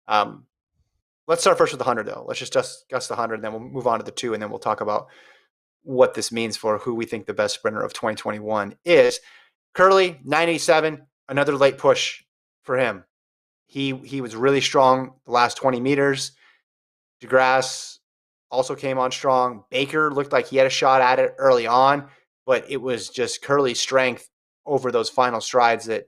Um, let's start first with the 100, though. Let's just discuss the 100, and then we'll move on to the 2, and then we'll talk about what this means for who we think the best sprinter of 2021 is. Kerley, 987, another late push for him. He was really strong the last 20 meters. DeGrasse also came on strong. Baker looked like he had a shot at it early on, but it was just Kerley's strength over those final strides that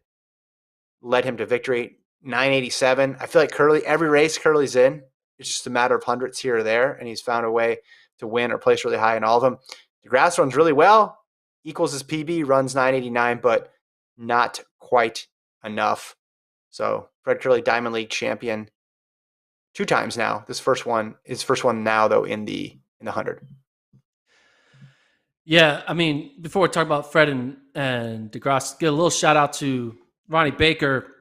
led him to victory. 987. I feel like Kerley, every race Kerley's in, it's just a matter of hundreds here or there, and he's found a way to win or place really high in all of them. DeGrasse runs really well, equals his PB, runs 989, but not quite enough. So Fred Kerley, Diamond League champion, 2 times now. His first one now though in the 100. Yeah, I mean, before we talk about Fred and DeGrasse, get a little shout out to Ronnie Baker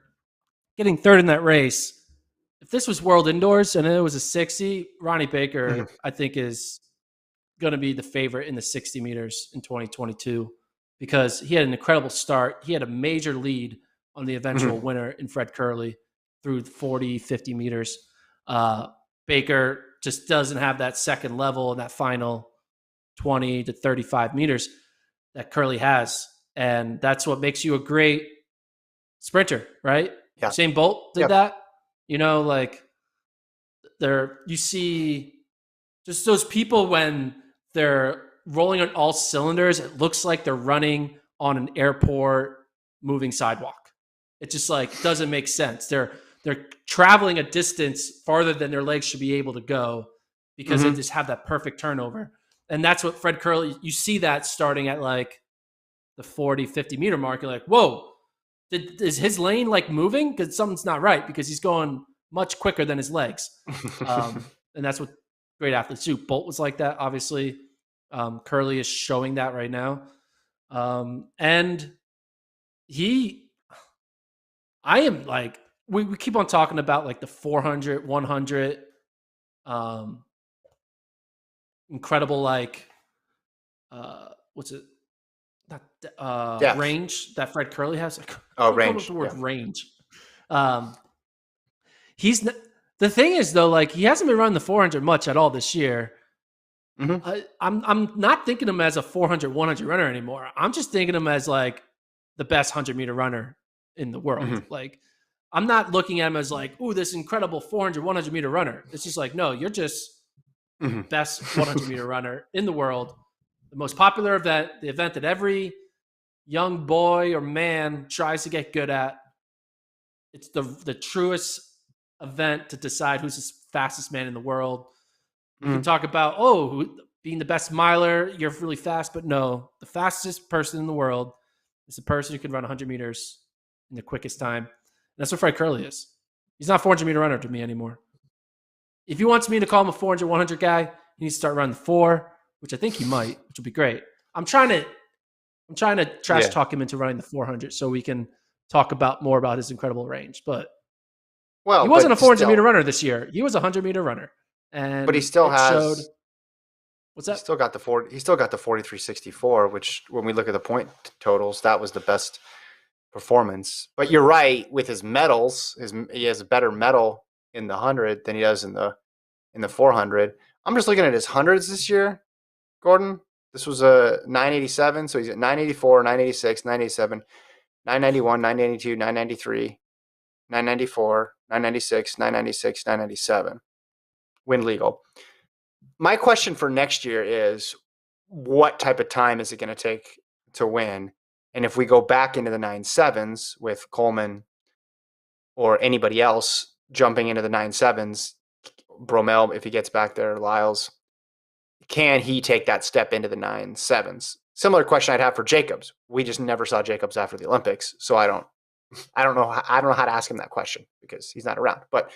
getting third in that race. If this was World Indoors and it was a 60, Ronnie Baker, I think, is going to be the favorite in the 60 meters in 2022 because he had an incredible start. He had a major lead on the eventual winner in Fred Kerley through 40, 50 meters. Baker just doesn't have that second level in that final 20 to 35 meters that Kerley has. And that's what makes you a great sprinter, right? Yeah. Usain Bolt did that. You know, like you see just those people when they're rolling on all cylinders, it looks like they're running on an airport moving sidewalk. It just like doesn't make sense. They're traveling a distance farther than their legs should be able to go because they just have that perfect turnover. And that's what Fred Kerley, you see that starting at like the 40, 50 meter mark. You're like, whoa, is his lane like moving? Because something's not right because he's going much quicker than his legs. And that's what great athletes do. Bolt was like that, obviously. Kerley is showing that right now. And I am like, we keep on talking about like the 400, 100, incredible, like, what's it? Range that Fred Kerley has. Range. The word range. The thing is though, like he hasn't been running the 400 much at all this year. I'm not thinking him as a 400, 100 runner anymore. I'm just thinking him as like the best 100-meter runner in the world. Like I'm not looking at him as like, ooh, this incredible 400, 100-meter runner. It's just like, no, you're just the best 100-meter runner in the world. The most popular event, the event that every young boy or man tries to get good at. It's the truest event to decide who's the fastest man in the world. You can talk about, being the best miler, you're really fast, but no, the fastest person in the world is the person who can run 100 meters in the quickest time. And that's what Fred Kerley is. He's not a 400-meter runner to me anymore. If he wants me to call him a 400, 100 guy, he needs to start running the 4, which I think he might, which would be great. I'm trying to trash talk him into running the 400 so we can talk more about his incredible range. But he wasn't a 400-meter runner this year. He was a 100-meter runner. But he still has. What's that? He still got the 43.64, which when we look at the point totals, that was the best performance. But you're right with his medals. He has a better medal in the 100 than he does in the 400. I'm just looking at his hundreds this year, Gordon. This was a 987, so he's at 984, 986, 987, 991, 992, 993, 994, 996, 996, 997. Win legal. My question for next year is, what type of time is it going to take to win? And if we go back into the 9.7s with Coleman or anybody else jumping into the 9.7s, Bromell, if he gets back there, Lyles, can he take that step into the 9.7s? Similar question I'd have for Jacobs. We just never saw Jacobs after the Olympics, so I don't know how to ask him that question because he's not around. But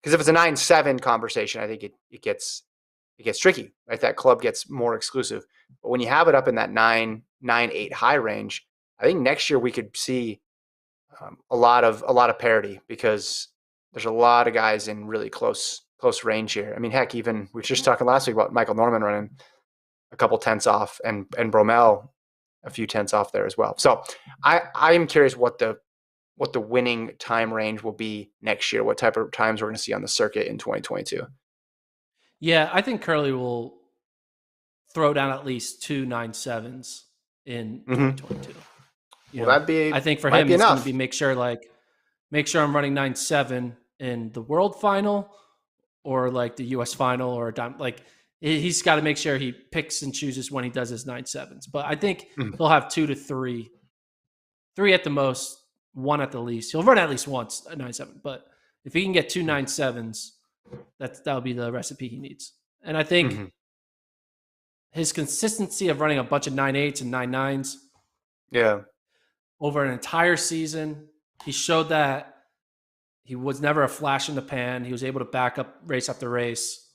because if it's a 9.7 conversation, I think it gets tricky, right? That club gets more exclusive. But when you have it up in that 9.8 high range, I think next year we could see a lot of parity because there's a lot of guys in really close range here. I mean, heck, even we were just talking last week about Michael Norman running a couple tenths off and Bromell a few tenths off there as well. So I am curious what the what the winning time range will be next year, what type of times we're going to see on the circuit in 2022. Yeah, I think Kerley will throw down at least 2 9.7s in 2022. Well, that'd be I think for might him, be it's going to enough. be make sure I'm running 9.7 in the world final or like the US final or a dime. Like he's got to make sure he picks and chooses when he does his 9.7s. But I think he'll have 2 to 3, 3 at the most, 1 at the least. He'll run at least once a 9.7. But if he can get 2 9.7s, that'll be the recipe he needs. And I think his consistency of running a bunch of 9.8s and 9.9s over an entire season, he showed that he was never a flash in the pan. He was able to back up race after race.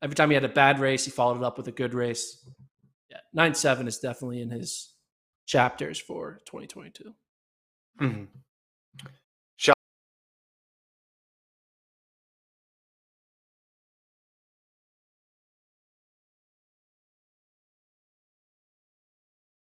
Every time he had a bad race, he followed it up with a good race. Yeah, 9.7 is definitely in his chapters for 2022.